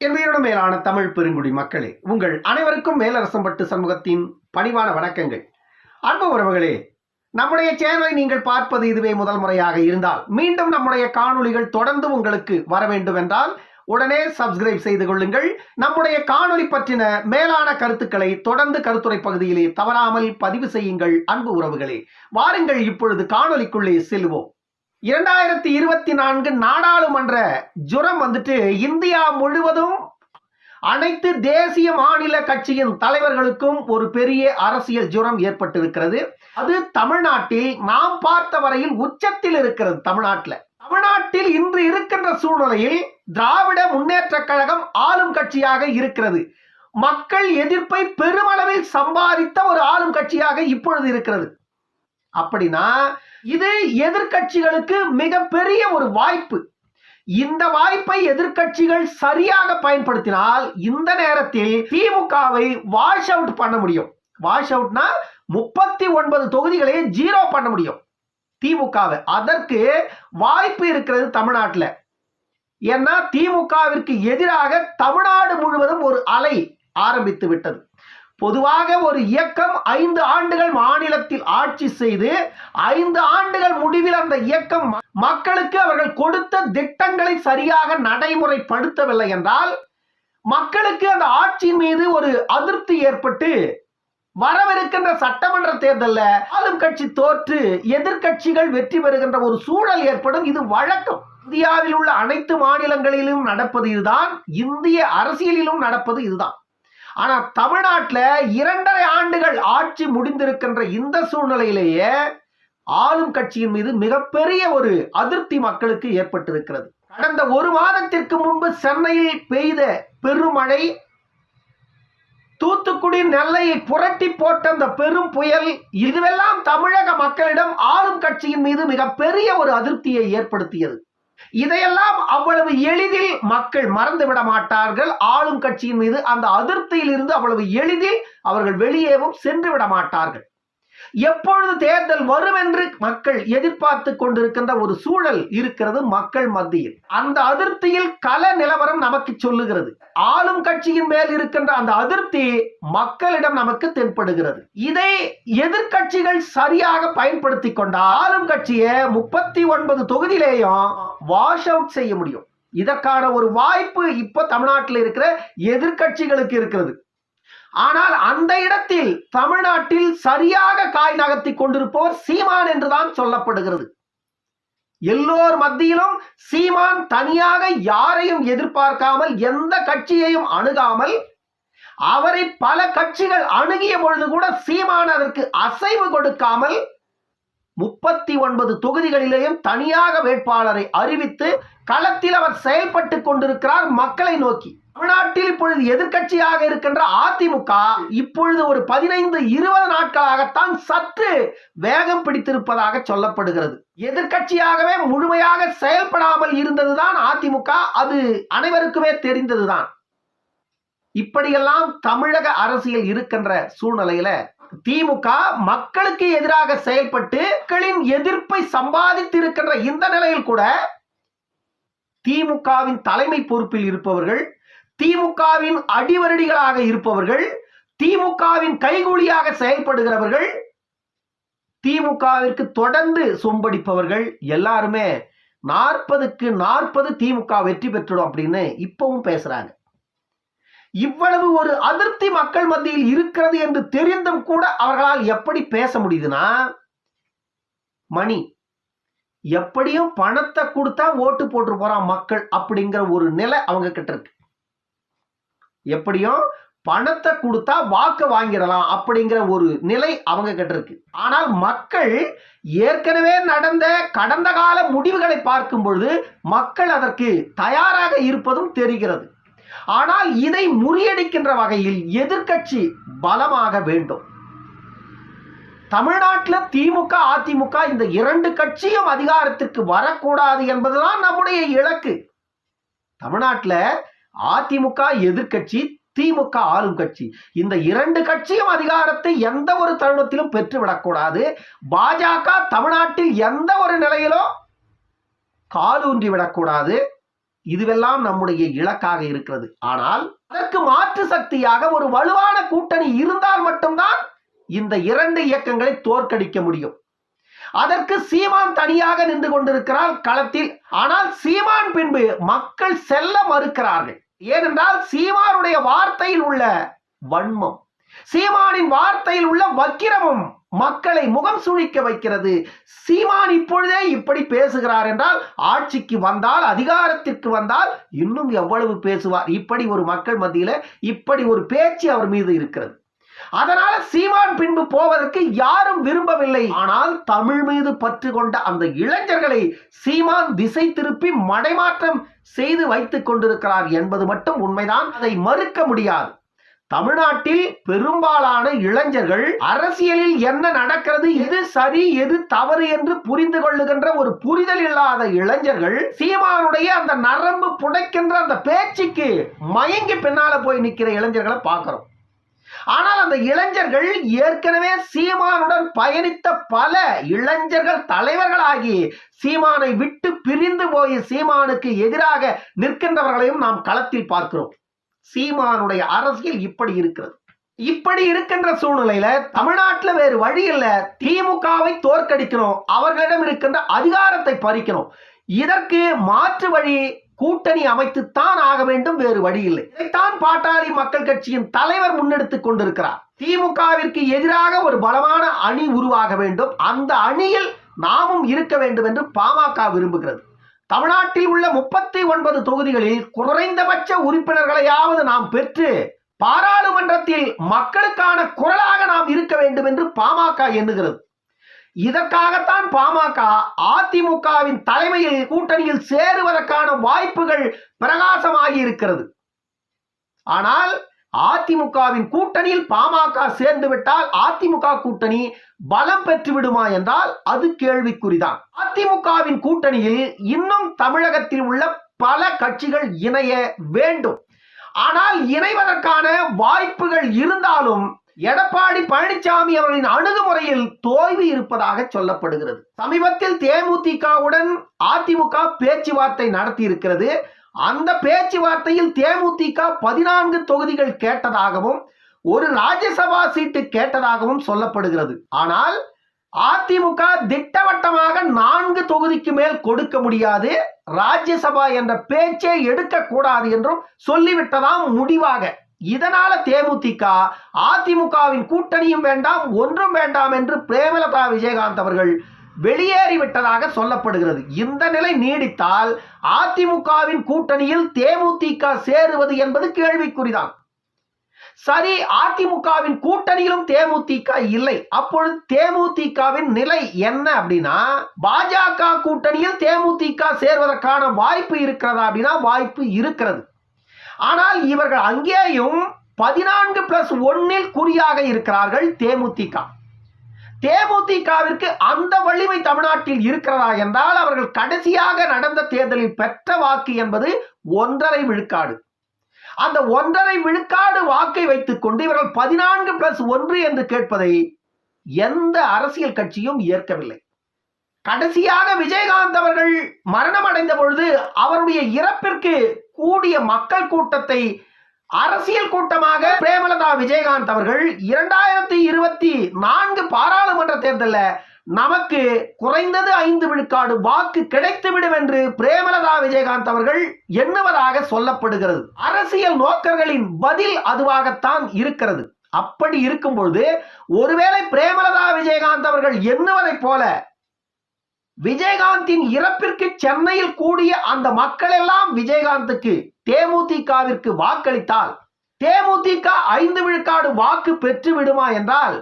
என் உயிரினும் மேலான தமிழ் பெருங்குடி மக்களே, உங்கள் அனைவருக்கும் மேலரசம்பட்டு சமூகத்தின் பணிவான வணக்கங்கள். அன்பு உறவுகளே, நம்முடைய சேனலை நீங்கள் பார்ப்பது இதுவே முதல் முறையாக இருந்தால் மீண்டும் நம்முடைய காணொளிகள் தொடர்ந்து உங்களுக்கு வர வேண்டும் என்றால் உடனே சப்ஸ்கிரைப் செய்து கொள்ளுங்கள். நம்முடைய காணொளி பற்றின மேலான கருத்துக்களை தொடர்ந்து கருத்துரை பகுதியிலே தவறாமல் பதிவு செய்யுங்கள். அன்பு உறவுகளே, வாருங்கள் இப்பொழுது காணொளிக்குள்ளே செல்வோம். 2024 நாடாளுமன்ற ஜுரம் இந்தியா முழுவதும் அனைத்து தேசிய மாநில கட்சியின் தலைவர்களுக்கும் ஒரு பெரிய அரசியல் ஜுரம் ஏற்பட்டிருக்கிறது. அது தமிழ்நாட்டில் நாம் பார்த்த வரையில் உச்சத்தில் இருக்கிறது. தமிழ்நாட்டில் இன்று இருக்கின்ற சூழ்நிலையில் திராவிட முன்னேற்ற கழகம் ஆளும் கட்சியாக இருக்கிறது. மக்கள் எதிர்ப்பை பெருமளவில் சம்பாதித்த ஒரு ஆளும் கட்சியாக இப்பொழுது இருக்கிறது. அப்படின்னா இது எதிர்க்கட்சிகளுக்கு மிகப்பெரிய ஒரு வாய்ப்பு. இந்த வாய்ப்பை எதிர்க்கட்சிகள் சரியாக பயன்படுத்தினால் இந்த நேரத்தில் திமுகவை வாஷ் அவுட் பண்ண முடியும். வாஷ் அவுட்னா 39 தொகுதிகளை ஜீரோ பண்ண முடியும் திமுகவை. அதற்கு வாய்ப்பு இருக்கிறது தமிழ்நாட்டில். ஏன்னா திமுகவிற்கு எதிராக தமிழ்நாடு முழுவதும் ஒரு அலை ஆரம்பித்து விட்டது. பொதுவாக ஒரு இயக்கம் 5 ஆண்டுகள் மாநிலத்தில் ஆட்சி செய்து 5 ஆண்டுகள் முடிவில் அந்த இயக்கம் மக்களுக்கு அவர்கள் கொடுத்த திட்டங்களை சரியாக நடைமுறைப்படுத்தவில்லை என்றால் மக்களுக்கு அந்த ஆட்சியின் மீது ஒரு அதிருப்தி ஏற்பட்டு வரவிருக்கின்ற சட்டமன்ற தேர்தலில் ஆளும் கட்சி தோற்று எதிர்க்கட்சிகள் வெற்றி பெறுகின்ற ஒரு சூழல் ஏற்படும். இது வழக்கம். இந்தியாவில் உள்ள அனைத்து மாநிலங்களிலும் நடப்பது இதுதான். இந்திய அரசியலிலும் நடப்பது இதுதான். ஆனா தமிழ்நாட்டில் 2.5 ஆண்டுகள் ஆட்சி முடிந்திருக்கின்ற இந்த சூழ்நிலையிலேயே ஆளும் கட்சியின் மீது மிகப்பெரிய ஒரு அதிருப்தி மக்களுக்கு ஏற்பட்டிருக்கிறது. கடந்த 1 மாதத்திற்கு முன்பு சென்னையில் பெய்த பெருமழை, தூத்துக்குடி நெல்லையை புரட்டி போட்ட அந்த பெரும் புயல், இதுவெல்லாம் தமிழக மக்களிடம் ஆளும் கட்சியின் மீது மிகப்பெரிய ஒரு அதிருப்தியை ஏற்படுத்தியது. இதையெல்லாம் அவ்வளவு எளிதில் மக்கள் மறந்துவிட மாட்டார்கள். ஆளும் கட்சியின் மீது அந்த அதிருப்தியில் இருந்து அவ்வளவு எளிதில் அவர்கள் வெளியேவும் சென்று விட மாட்டார்கள். எப்பொழுது தேர்தல் வரும் என்று மக்கள் எதிர்பார்த்து கொண்டிருக்கின்ற ஒரு சூழல் இருக்கிறது மக்கள் மத்தியில். அந்த அதிருப்தியில் கள நிலவரம் நமக்கு சொல்லுகிறது. ஆளும் கட்சியின் மேல் இருக்கின்ற அந்த அதிருப்தி மக்களிடம் நமக்கு தென்படுகிறது. இதை எதிர்க்கட்சிகள் சரியாக பயன்படுத்தி கொண்டால் ஆளும் கட்சியை 39 தொகுதியிலேயும் வாஷ் அவுட் செய்ய முடியும். இதற்கான ஒரு வாய்ப்பு இப்ப தமிழ்நாட்டில் இருக்கிற எதிர்க்கட்சிகளுக்கு இருக்கிறது. ஆனால் அந்த இடத்தில் தமிழ்நாட்டில் சரியாக காய் நகர்த்தி கொண்டிருப்பவர் சீமான் என்றுதான் சொல்லப்படுகிறது. எல்லோர் மத்தியிலும் சீமான் தனியாக யாரையும் எதிர்பார்க்காமல் எந்த கட்சியையும் அணுகாமல் அவரை பல கட்சிகள் அணுகிய பொழுது கூட சீமான் அதற்கு அசைவு கொடுக்காமல் 39 தொகுதிகளிலேயும் தனியாக வேட்பாளரை அறிவித்து களத்தில் அவர் செயல்பட்டு கொண்டிருக்கிறார் மக்களை நோக்கி. தமிழ்நாட்டில் இப்பொழுது எதிர்க்கட்சியாக இருக்கின்ற அதிமுக இப்பொழுது ஒரு 15-20 நாட்களாகத்தான் சற்று வேகம் பிடித்திருப்பதாக சொல்லப்படுகிறது. எதிர்க்கட்சியாகவே முழுமையாக செயல்படாமல் இருந்ததுதான் அதிமுக. அது அனைவருக்குமே தெரிந்ததுதான். இப்படியெல்லாம் தமிழக அரசியல் இருக்கின்ற சூழ்நிலையில திமுக மக்களுக்கு எதிராக செயல்பட்டு மக்களின் எதிர்ப்பை சம்பாதித்து இருக்கின்ற இந்த நிலையில் கூட திமுகவின் தலைமை பொறுப்பில் இருப்பவர்கள், திமுகவின் அடிவரடிகளாக இருப்பவர்கள், திமுகவின் கைகூலியாக செயல்படுகிறவர்கள், திமுகவிற்கு தொடர்ந்து சொம்படிப்பவர்கள் எல்லாருமே 40க்கு 40 திமுக வெற்றி பெற்றுடும் அப்படின்னு இப்பவும் பேசுறாங்க. இவ்வளவு ஒரு அதிருப்தி மக்கள் மத்தியில் இருக்கிறது என்று தெரிந்தும் கூட அவர்களால் எப்படி பேச முடியுதுன்னா, மணி எப்படியும் பணத்தை கொடுத்தா ஓட்டு போட்டு போறான் மக்கள் அப்படிங்கிற ஒரு நிலை அவங்க கிட்ட இருக்கு. எப்படியும் பணத்தை கொடுத்தா வாக்கு வாங்கிடலாம் அப்படிங்கிற ஒரு நிலை அவங்க கிட்ட இருக்கு. ஆனால் மக்கள் ஏற்கனவே நடந்த கடந்த கால முடிவுகளை பார்க்கும் பொழுது மக்கள் அதற்கு தயாராக இருப்பதும் தெரிகிறது. ஆனால் இதை முறியடிக்கின்ற வகையில் எதிர்க்கட்சி பலமாக வேண்டும். தமிழ்நாட்டில் திமுக அதிமுக இந்த 2 கட்சியும் அதிகாரத்திற்கு வரக்கூடாது என்பதுதான் நம்முடைய இலக்கு. தமிழ்நாட்டில் அதிமுக எதிர்க்கட்சி, திமுக ஆளும் கட்சி, இந்த 2 கட்சியும் அதிகாரத்தை எந்த ஒரு தருணத்திலும் பெற்றுவிடக்கூடாது. பாஜக தமிழ்நாட்டில் எந்த ஒரு நிலையிலும் காலூன்றி விடக்கூடாது. இதுவெல்லாம் நம்முடைய இலக்காக இருக்கிறது. ஆனால் அதற்கு மாற்று சக்தியாக ஒரு வலுவான கூட்டணி இருந்தால் மட்டும்தான் இந்த இரண்டு இயக்கங்களை தோற்கடிக்க முடியும். அதற்கு சீமான் தனியாக நின்று கொண்டிருக்கிறார் களத்தில். ஆனால் சீமான் பின்பு மக்கள் செல்ல மறுக்கிறார்கள். ஏனென்றால் சீமானுடைய வார்த்தையில் உள்ள வன்மம், சீமானின் வார்த்தையில் உள்ள வக்கிரமும் மக்களை முகம் சுழிக்க வைக்கிறது. சீமான் இப்பொழுதே இப்படி பேசுகிறார் என்றால் ஆட்சிக்கு வந்தால், அதிகாரத்திற்கு வந்தால் இன்னும் எவ்வளவு பேசுவார்? இப்படி ஒரு மக்கள் மத்தியில இப்படி ஒரு பேச்சு அவர் மீது இருக்கிறது. அதனால சீமான் பின்பு போவதற்கு யாரும் விரும்பவில்லை. ஆனால் தமிழ் மீது பற்று கொண்ட அந்த இளைஞர்களை சீமான் திசை திருப்பி மடைமாற்றம் செய்து வைத்துக் கொண்டிருக்கிறார் என்பது மட்டும் உண்மைதான். அதை மறுக்க முடியாது. தமிழ்நாட்டில் பெரும்பாலான இளைஞர்கள் அரசியலில் என்ன நடக்கிறது, எது சரி எது தவறு என்று புரிந்து கொள்ளுகின்ற ஒரு புரிதல் இல்லாத இளைஞர்கள் சீமானுடைய அந்த நரம்பு புடைக்கின்ற அந்த பேச்சுக்கு மயங்கி பின்னால போய் நிற்கிற இளைஞர்களை பார்க்கிறோம். ஆனால் அந்த இளைஞர்கள் ஏற்கனவே சீமானுடன் பயணித்த பல இளைஞர்கள் தலைவர்களாகி சீமானை விட்டு பிரிந்து போய் சீமானுக்கு எதிராக நிற்கின்றவர்களையும் நாம் களத்தில் பார்க்கிறோம். சீமானுடைய அரசியல் இப்படி இருக்கிறது. இப்படி இருக்கின்ற சூழ்நிலையில தமிழ்நாட்டில் வேறு வழி இல்ல. திமுகவை தோற்கடிக்கணும், அவர்களிடம் இருக்கின்ற அதிகாரத்தை பறிக்கணும். இதற்கு மாற்று வழி கூட்டணி அமைத்துத்தான் ஆக வேண்டும், வேறு வழி இல்லை. இதைத்தான் பாட்டாளி மக்கள் கட்சியின் தலைவர் முன்னெடுத்துக் கொண்டிருக்கிறார். திமுகவிற்கு எதிராக ஒரு பலமான அணி உருவாக வேண்டும், அந்த அணியில் நாமும் இருக்க வேண்டும் என்று பாமக விரும்புகிறது. தமிழ்நாட்டில் உள்ள 39 தொகுதிகளில் குறைந்தபட்ச உறுப்பினர்களையாவது நாம் பெற்று பாராளுமன்றத்தில் மக்களுக்கான குரலாக நாம் இருக்க வேண்டும் என்று பாமக எண்ணுகிறது. இதற்காகத்தான் பாமக அதிமுகவின் தலைமையில் கூட்டணியில் சேருவதற்கான வாய்ப்புகள் பிரகாசமாகி இருக்கிறது. ஆனால் அதிமுகவின் கூட்டணியில் பாமக சேர்ந்து விட்டால் அதிமுக கூட்டணி பலம் பெற்று விடுமா என்றால் அது கேள்விக்குறிதான். அதிமுகவின் கூட்டணியில் இன்னும் தமிழகத்தில் உள்ள பல கட்சிகள் இணைய வேண்டும். ஆனால் இணைவதற்கான வாய்ப்புகள் இருந்தாலும் எடப்பாடி பழனிசாமி அவர்களின் அணுகுமுறையில் தோல்வி இருப்பதாக சொல்லப்படுகிறது. சமீபத்தில் தேமுதிகவுடன் அதிமுக பேச்சுவார்த்தை நடத்தி இருக்கிறது. அந்த பேச்சுவார்த்தையில் தேமுதிக 14 தொகுதிகள் கேட்டதாகவும் ஒரு ராஜ்யசபா சீட்டு கேட்டதாகவும் சொல்லப்படுகிறது. ஆனால் அதிமுக திட்டவட்டமாக 4 தொகுதிக்கு மேல் கொடுக்க முடியாது, ராஜ்யசபா என்ற பேச்சே எடுக்கக்கூடாது என்றும் சொல்லிவிட்டதாம் முடிவாக. இதனால தேமுதிக அதிமுகவின் கூட்டணியும் வேண்டாம், ஒன்றும் வேண்டாம் என்று பிரேமலதா விஜயகாந்த் அவர்கள் வெளியேறிவிட்டதாக சொல்லப்படுகிறது. இந்த நிலை நீடித்தால் அதிமுகவின் கூட்டணியில் தேமுதிக சேருவது என்பது கேள்விக்குறிதான். சரி, அதிமுகவின் கூட்டணியிலும் தேமுதிக இல்லை. அப்பொழுது தேமுதிகவின் நிலை என்ன அப்படின்னா, பாஜக கூட்டணியில் தேமுதிக சேர்வதற்கான வாய்ப்பு இருக்கிறதா அப்படின்னா வாய்ப்பு இருக்கிறது. ஆனால் இவர்கள் அங்கேயும் 14+1 குறியாக இருக்கிறார்கள் தேமுதிக. தேமுதிகவிற்கு அந்த வலிமை தமிழ்நாட்டில் இருக்கிறதா என்றால் அவர்கள் கடைசியாக நடந்த தேர்தலில் பெற்ற வாக்கு என்பது 1.5 விழுக்காடு. அந்த 1.5 விழுக்காடு வாக்கை வைத்துக் கொண்டு இவர்கள் 14+1 என்று கேட்பதை எந்த அரசியல் கட்சியும் ஏற்கவில்லை. கடைசியாக விஜயகாந்த் அவர்கள் மரணம் அடைந்த பொழுது அவருடைய இறப்பிற்கு கூடிய மக்கள் கூட்டத்தை அரசியல் கூட்டமாக பிரேமலதா விஜயகாந்த் அவர்கள் 2024 பாராளுமன்ற தேர்தலில் நமக்கு குறைந்தது 5 விழுக்காடு வாக்கு கிடைத்துவிடும் என்று பிரேமலதா விஜயகாந்த் அவர்கள் எண்ணுவதாக சொல்லப்படுகிறது. அரசியல் நோக்கர்களின் பதில் அதுவாகத்தான் இருக்கிறது. அப்படி இருக்கும்பொழுது ஒருவேளை பிரேமலதா விஜயகாந்த் அவர்கள் எண்ணுவதை போல விஜயகாந்தின் இறப்பிற்கு சென்னையில் கூடிய அந்த மக்கள் எல்லாம் விஜயகாந்துக்கு தேமுதிகவிற்கு வாக்களித்தால் தேமுதிக 5 விழுக்காடு வாக்கு பெற்று விடுமா என்றால்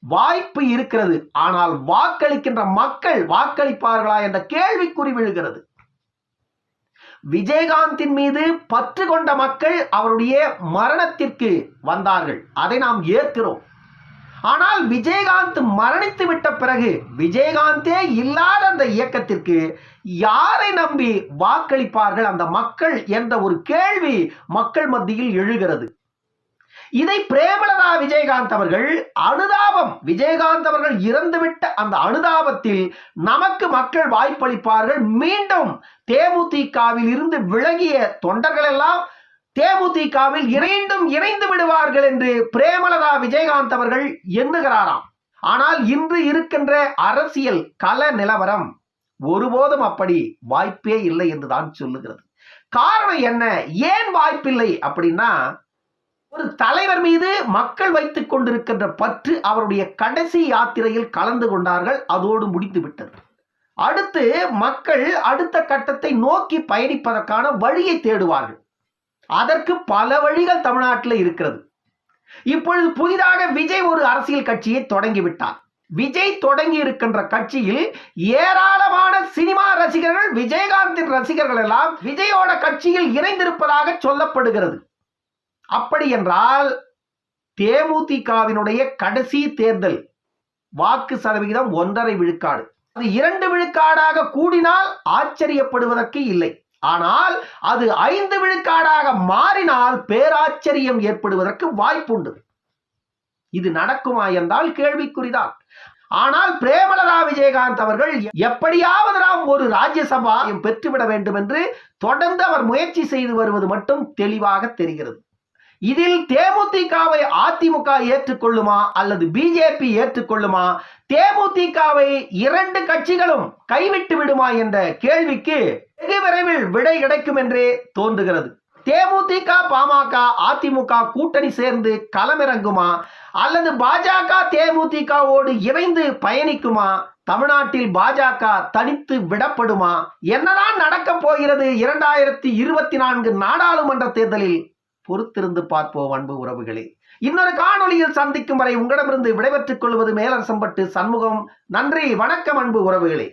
வாய்ப்பு இருக்கிறது. ஆனால் வாக்களிக்கின்ற மக்கள் வாக்களிப்பார்களா என்ற கேள்விக்குறி விழுகிறது. விஜயகாந்தின் மீது பற்று கொண்ட மக்கள் அவருடைய மரணத்திற்கு வந்தார்கள், அதை நாம் ஏற்கிறோம். ஆனால் விஜயகாந்த் மரணித்து விட்ட பிறகு விஜயகாந்தே இல்லாத அந்த இயக்கத்திற்கு யாரை நம்பி வாக்களிப்பார்கள் அந்த மக்கள் என்ற ஒரு கேள்வி மக்கள் மத்தியில் எழுகிறது. இதை பிரேமலதா விஜயகாந்த் அவர்கள் அனுதாபம், விஜயகாந்த் அவர்கள் இறந்துவிட்ட அந்த அனுதாபத்தில் நமக்கு மக்கள் வாய்ப்பளிப்பார்கள், மீண்டும் தேமுதிகவில் இருந்து விலகிய தொண்டர்கள் எல்லாம் தேமுதிகவில் மீண்டும் இணைந்து விடுவார்கள் என்று பிரேமலதா விஜயகாந்த் அவர்கள் எண்ணுகிறாராம். ஆனால் இன்று இருக்கின்ற அரசியல் கள நிலவரம் ஒருபோதும் அப்படி வாய்ப்பே இல்லை என்றுதான் சொல்லுகிறது. காரணம் என்ன, ஏன் வாய்ப்பில்லை அப்படின்னா, ஒரு தலைவர் மீது மக்கள் வைத்துக் கொண்டிருக்கின்ற பற்று அவருடைய கடைசி யாத்திரையில் கலந்து கொண்டார்கள், அதோடு முடிந்து விட்டது. அடுத்து மக்கள் அடுத்த கட்டத்தை நோக்கி பயணிப்பதற்கான வழியை தேடுவார்கள். அதற்கு பல வழிகள் தமிழ்நாட்டில் இருக்கிறது. இப்பொழுது புதிதாக விஜய் ஒரு அரசியல் கட்சியை தொடங்கிவிட்டார். விஜய் தொடங்கி இருக்கின்ற கட்சியில் ஏராளமான சினிமா ரசிகர்கள், விஜயகாந்தின் ரசிகர்கள் எல்லாம் விஜயோட கட்சியில் இணைந்திருப்பதாக சொல்லப்படுகிறது. அப்படி என்றால் தேமுதிகவினுடைய கடைசி தேர்தல் வாக்கு சதவிகிதம் 1.5 விழுக்காடு, அது 2 விழுக்காடாக கூடினால் ஆச்சரியப்படுவதற்கு இல்லை. ஆனால் அது 5 விழுக்காடாக மாறினால் பேராச்சரியம் ஏற்படுவதற்கு வாய்ப்புண்டு. இது நடக்குமா என்றால் கேள்விக்குறிதான். ஆனால் பிரேமலதா விஜயகாந்த் அவர்கள் எப்படியாவது நாம் ஒரு ராஜ்யசபா பெற்றுவிட வேண்டும் என்று தொடர்ந்து அவர் முயற்சி செய்து வருவது மட்டும் தெளிவாக தெரிகிறது. இதில் தேமுதிகவை அதிமுக ஏற்றுக்கொள்ளுமா அல்லது பிஜேபி ஏற்றுக்கொள்ளுமா, தேமுதிகவை 2 கட்சிகளும் கைவிட்டு விடுமா என்ற கேள்விக்கு வெகு விரைவில் விடை கிடைக்கும் என்றே தோன்றுகிறது. தேமுதிக பாமக அதிமுக கூட்டணி சேர்ந்து களமிறங்குமா அல்லது பாஜக தேமுதிகவோடு இணைந்து பயணிக்குமா, தமிழ்நாட்டில் பாஜக தனித்து விடப்படுமா, என்னதான் நடக்கப் போகிறது 2024 நாடாளுமன்ற தேர்தலில் பொறுத்திருந்து பார்ப்போம் அன்பு உறவுகளே. இன்னொரு காணொளியில் சந்திக்கும் வரை உங்களிடமிருந்து விடைபெற்றுக் கொள்வது மேலரசம்பட்டு சண்முகம். நன்றி, வணக்கம் அன்பு உறவுகளே.